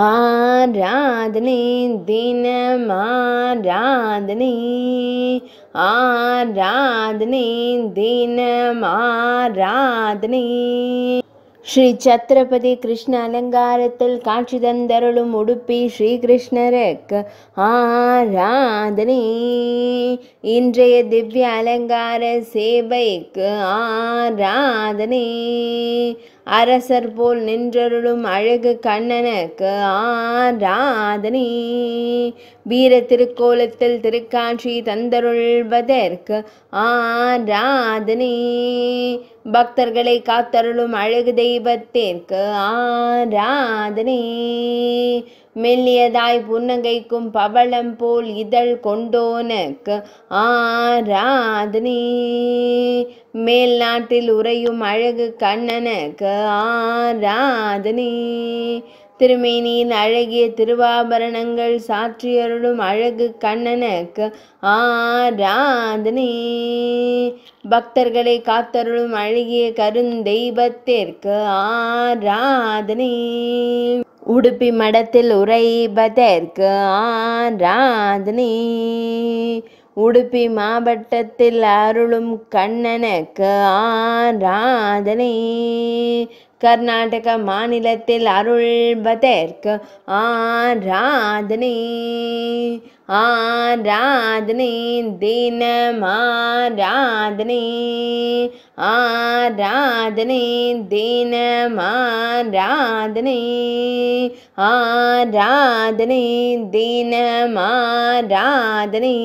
ஆராதனை தினம் ஆராதனை, ஆராதனை தினம் ஆராதனை. ஸ்ரீ சத்ரபதி கிருஷ்ண அலங்காரத்தில் காட்சி தந்தருளும் உடுப்பி ஸ்ரீகிருஷ்ணருக்கு ஆராதனை. இன்றைய திவ்ய அலங்கார சேவைக்கு ஆராதனை. அரசர் போல் நின்றருளும் அழகு கண்ணனுக்கு ஆராதனை. வீர திருக்கோலத்தில் திருக்காட்சி தந்தருள்வதற்கு ஆராதனை. பக்தர்களை காத்தருளும் அழகு தெய்வத்திற்கு ஆராதனை. மெல்லியதாய் புன்னகைக்கும் பவளம் போல் இதழ் கொண்டோனுக்கு ஆராதனை. மேல் நாட்டில் உறையும் அழகு கண்ணனுக்கு ஆராதனை. திருமேனியின் அழகிய திருவாபரணங்கள் சாற்றியருளும் அழகு கண்ணனுக்கு ஆராதனை. பக்தர்களை காத்தருளும் அழகிய கருந்தெய்வத்திற்கு ஆராதனை. உடுப்பி மடத்தில் உறைவதற்கு ஆராதனை. உடுப்பி மாவட்டத்தில் அருளும் கண்ணனுக்கு ஆராதனை. கர்நாடக மாநிலத்தில் அருள்வதற்கு ஆராதனை. ஆராதனை தினம் ஆராதனை, ஆராதனை தினம் ஆராதனை, ஆராதனை தினம் ஆராதனை.